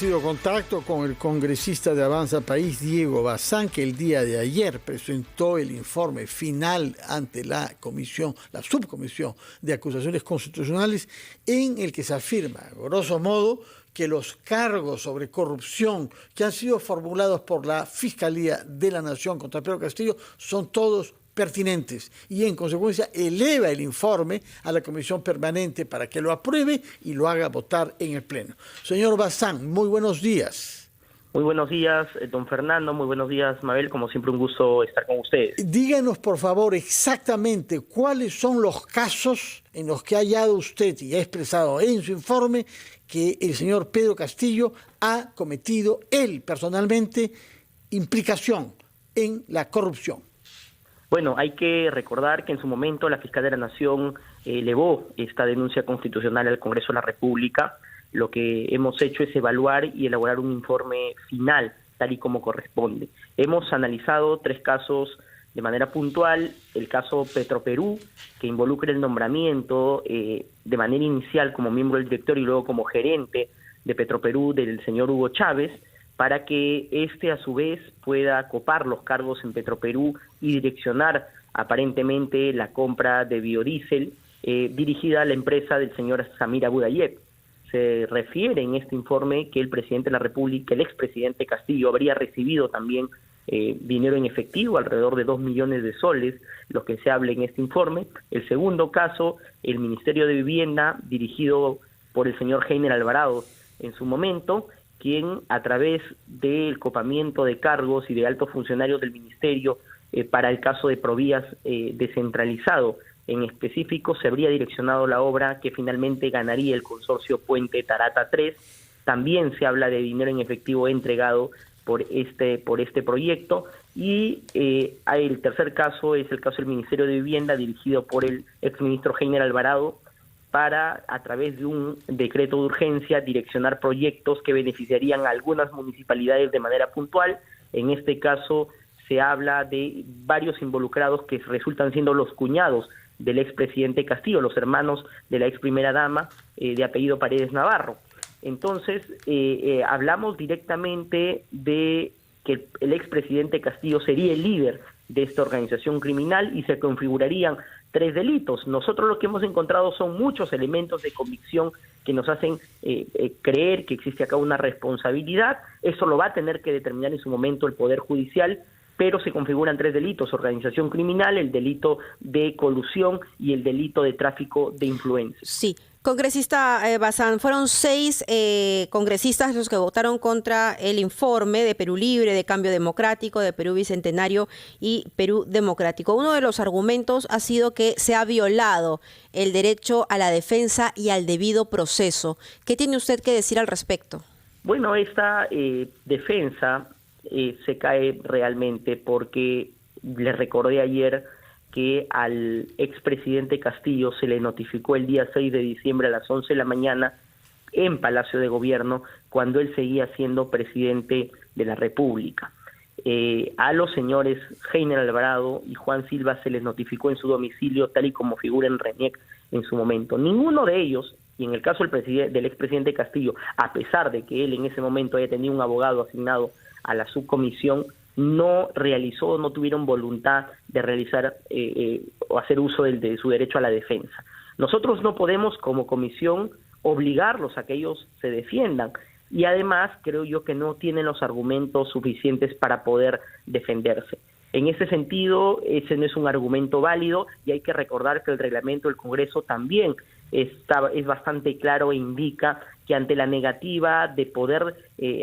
Sido contacto con el congresista de Avanza País, Diego Bazán, que el día de ayer presentó el informe final ante la subcomisión de acusaciones constitucionales, en el que se afirma, grosso modo, que los cargos sobre corrupción que han sido formulados por la Fiscalía de la Nación contra Pedro Castillo son todos pertinentes y en consecuencia eleva el informe a la Comisión Permanente para que lo apruebe y lo haga votar en el Pleno. Señor Bazán, muy buenos días. Muy buenos días, don Fernando, muy buenos días, Mabel, como siempre un gusto estar con ustedes. Díganos, por favor, exactamente cuáles son los casos en los que ha hallado usted y ha expresado en su informe que el señor Pedro Castillo ha cometido, él personalmente, implicación en la corrupción. Bueno, hay que recordar que en su momento la Fiscalía de la Nación elevó esta denuncia constitucional al Congreso de la República. Lo que hemos hecho es evaluar y elaborar un informe final, tal y como corresponde. Hemos analizado 3 casos de manera puntual: el caso Petroperú, que involucra el nombramiento de manera inicial como miembro del directorio y luego como gerente de Petroperú del señor Hugo Chávez, para que éste a su vez pueda copar los cargos en Petroperú y direccionar aparentemente la compra de biodiesel dirigida a la empresa del señor Samir Abudayev. Se refiere en este informe que el presidente de la República, el expresidente Castillo, habría recibido también dinero en efectivo, alrededor de 2 millones de soles, lo que se habla en este informe. El segundo caso, el Ministerio de Vivienda, dirigido por el señor Heiner Alvarado en su momento, quien a través del copamiento de cargos y de altos funcionarios del ministerio para el caso de Provías descentralizado en específico, se habría direccionado la obra que finalmente ganaría el consorcio Puente Tarata 3. También se habla de dinero en efectivo entregado por este proyecto. Y el tercer caso es el caso del Ministerio de Vivienda, dirigido por el exministro Heiner Alvarado, para, a través de un decreto de urgencia, direccionar proyectos que beneficiarían a algunas municipalidades de manera puntual. En este caso se habla de varios involucrados que resultan siendo los cuñados del expresidente Castillo, los hermanos de la ex primera dama de apellido Paredes Navarro. Entonces, hablamos directamente de que el expresidente Castillo sería el líder de esta organización criminal y se configurarían 3 delitos. Nosotros lo que hemos encontrado son muchos elementos de convicción que nos hacen creer que existe acá una responsabilidad. Eso lo va a tener que determinar en su momento el Poder Judicial, pero se configuran 3 delitos: organización criminal, el delito de colusión y el delito de tráfico de influencias. Sí. Congresista Bazán, fueron 6 congresistas los que votaron contra el informe de Perú Libre, de Cambio Democrático, de Perú Bicentenario y Perú Democrático. Uno de los argumentos ha sido que se ha violado el derecho a la defensa y al debido proceso. ¿Qué tiene usted que decir al respecto? Bueno, esta defensa se cae realmente porque le recordé ayer que al expresidente Castillo se le notificó el día 6 de diciembre a las 11 de la mañana en Palacio de Gobierno, cuando él seguía siendo presidente de la República. A los señores Heiner Alvarado y Juan Silva se les notificó en su domicilio, tal y como figura en RENIEC en su momento. Ninguno de ellos, y en el caso del expresidente Castillo, a pesar de que él en ese momento haya tenido un abogado asignado a la subcomisión, no tuvieron voluntad de realizar o hacer uso de su derecho a la defensa. Nosotros no podemos, como comisión, obligarlos a que ellos se defiendan, y además creo yo que no tienen los argumentos suficientes para poder defenderse. En ese sentido, ese no es un argumento válido, y hay que recordar que el reglamento del Congreso también es bastante claro e indica que ante la negativa de poder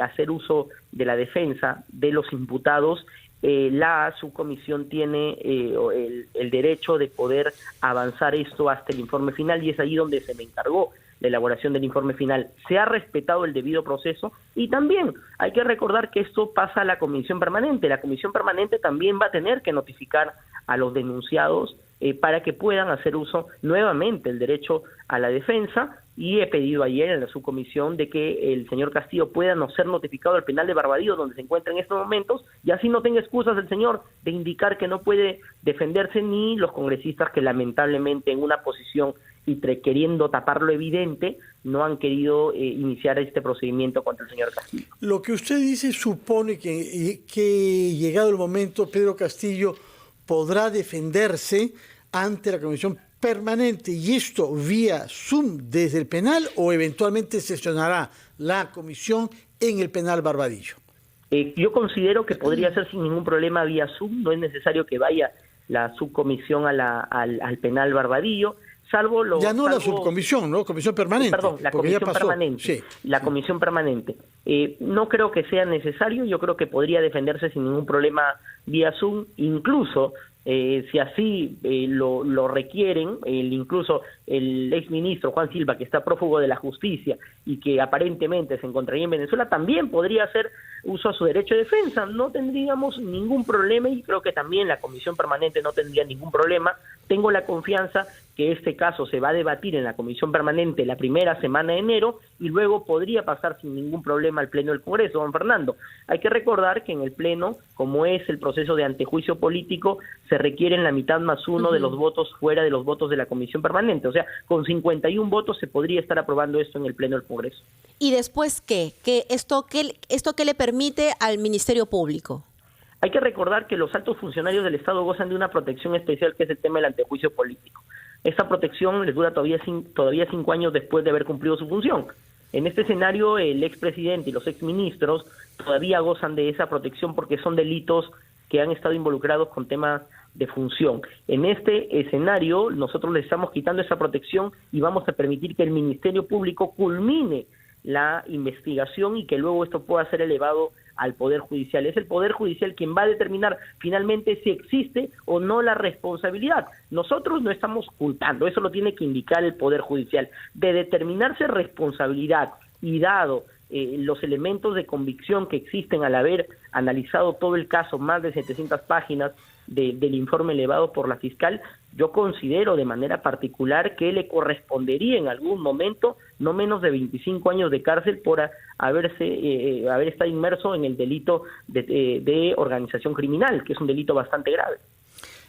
hacer uso de la defensa de los imputados, la subcomisión tiene el derecho de poder avanzar esto hasta el informe final, y es ahí donde se me encargó la elaboración del informe final. Se ha respetado el debido proceso, y también hay que recordar que esto pasa a la Comisión Permanente. La Comisión Permanente también va a tener que notificar a los denunciados para que puedan hacer uso nuevamente del derecho a la defensa, y he pedido ayer en la subcomisión de que el señor Castillo pueda no ser notificado al penal de Barbadillo, donde se encuentra en estos momentos, y así no tenga excusas el señor de indicar que no puede defenderse, ni los congresistas que lamentablemente en una posición y queriendo tapar lo evidente, no han querido iniciar este procedimiento contra el señor Castillo. Lo que usted dice supone que llegado el momento, Pedro Castillo podrá defenderse ante la Comisión Permanente, y esto vía Zoom desde el penal, o eventualmente sesionará la comisión en el penal Barbadillo. Yo considero que podría ser sin ningún problema vía Zoom, no es necesario que vaya la subcomisión al penal Barbadillo, salvo la subcomisión, ¿no? Comisión permanente. Perdón, la comisión permanente. Sí, la comisión permanente. No creo que sea necesario, yo creo que podría defenderse sin ningún problema vía Zoom, incluso si así lo requieren, incluso el exministro Juan Silva, que está prófugo de la justicia y que aparentemente se encontraría en Venezuela, también podría hacer uso a su derecho de defensa. No tendríamos ningún problema, y creo que también la comisión permanente no tendría ningún problema. Tengo la confianza que este caso se va a debatir en la comisión permanente la primera semana de enero y luego podría pasar sin ningún problema al Pleno del Congreso, don Fernando. Hay que recordar que en el Pleno, como es el proceso de antejuicio político, se requieren la mitad más uno de los votos fuera de los votos de la comisión permanente. O sea, con 51 votos se podría estar aprobando esto en el Pleno del Congreso. ¿Y después qué? ¿Esto qué le permite al Ministerio Público? Hay que recordar que los altos funcionarios del Estado gozan de una protección especial, que es el tema del antejuicio político. Esta protección les dura todavía 5 años después de haber cumplido su función. En este escenario, el expresidente y los exministros todavía gozan de esa protección porque son delitos que han estado involucrados con temas de función. En este escenario, nosotros les estamos quitando esa protección y vamos a permitir que el Ministerio Público culmine la investigación y que luego esto pueda ser elevado al Poder Judicial. Es el Poder Judicial quien va a determinar finalmente si existe o no la responsabilidad. Nosotros no estamos culpando, eso lo tiene que indicar el Poder Judicial. De determinarse responsabilidad y dado los elementos de convicción que existen al haber analizado todo el caso, más de 700 páginas del informe elevado por la fiscal, yo considero de manera particular que le correspondería en algún momento no menos de 25 años de cárcel por haber estado inmerso en el delito de organización criminal, que es un delito bastante grave.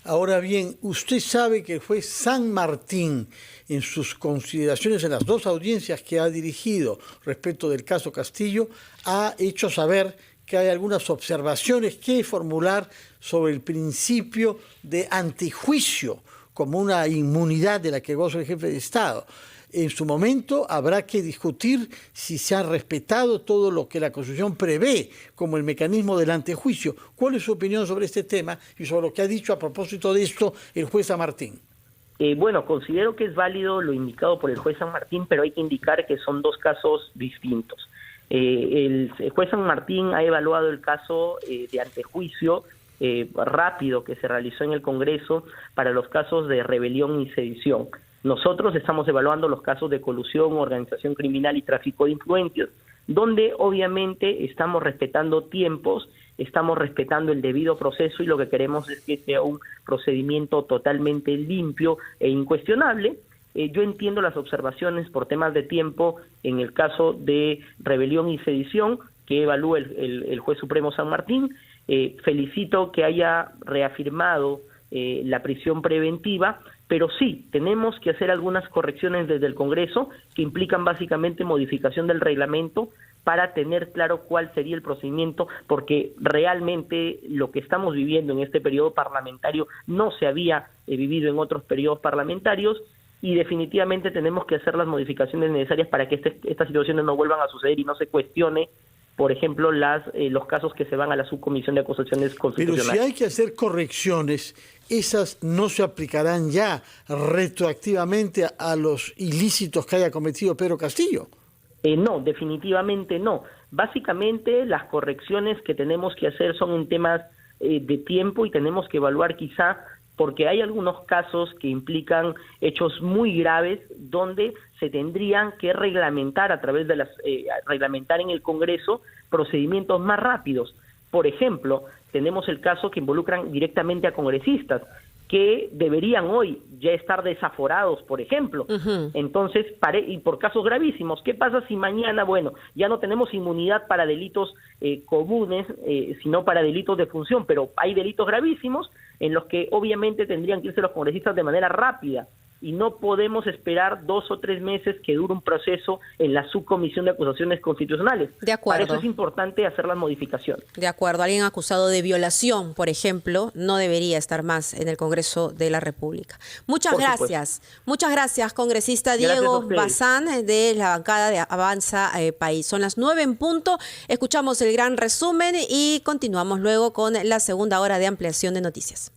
Ahora bien, usted sabe que el juez San Martín, en sus consideraciones en las 2 audiencias que ha dirigido respecto del caso Castillo, ha hecho saber que hay algunas observaciones que formular sobre el principio de antejuicio como una inmunidad de la que goza el jefe de Estado. En su momento habrá que discutir si se ha respetado todo lo que la Constitución prevé como el mecanismo del antejuicio. ¿Cuál es su opinión sobre este tema y sobre lo que ha dicho a propósito de esto el juez San Martín? Bueno, considero que es válido lo indicado por el juez San Martín, pero hay que indicar que son 2 casos distintos. El juez San Martín ha evaluado el caso de antejuicio rápido que se realizó en el Congreso para los casos de rebelión y sedición. Nosotros estamos evaluando los casos de colusión, organización criminal y tráfico de influencias, donde obviamente estamos respetando tiempos, estamos respetando el debido proceso y lo que queremos es que sea un procedimiento totalmente limpio e incuestionable. Yo entiendo las observaciones por temas de tiempo en el caso de rebelión y sedición que evalúa el juez supremo San Martín. Felicito que haya reafirmado la prisión preventiva, pero sí, tenemos que hacer algunas correcciones desde el Congreso que implican básicamente modificación del reglamento para tener claro cuál sería el procedimiento, porque realmente lo que estamos viviendo en este periodo parlamentario no se había vivido en otros periodos parlamentarios y definitivamente tenemos que hacer las modificaciones necesarias para que estas situaciones no vuelvan a suceder y no se cuestione, por ejemplo, los casos que se van a la subcomisión de acusaciones constitucionales. Pero si hay que hacer correcciones, esas no se aplicarán ya retroactivamente a los ilícitos que haya cometido Pedro Castillo. No, definitivamente no. Básicamente las correcciones que tenemos que hacer son en temas de tiempo y tenemos que evaluar quizá porque hay algunos casos que implican hechos muy graves donde se tendrían que reglamentar a través de reglamentar en el Congreso procedimientos más rápidos. Por ejemplo, tenemos el caso que involucran directamente a congresistas que deberían hoy ya estar desaforados, por ejemplo. Entonces, y por casos gravísimos, ¿qué pasa si mañana, ya no tenemos inmunidad para delitos comunes, sino para delitos de función, pero hay delitos gravísimos en los que obviamente tendrían que irse los congresistas de manera rápida? y no podemos esperar 2 o 3 meses que dure un proceso en la subcomisión de acusaciones constitucionales. De acuerdo. Para eso es importante hacer las modificaciones. De acuerdo. Alguien acusado de violación, por ejemplo, no debería estar más en el Congreso de la República. Muchas gracias. Muchas gracias, congresista Diego Bazán, de la bancada de Avanza País. Son las 9 en punto. Escuchamos el gran resumen y continuamos luego con la segunda hora de ampliación de noticias.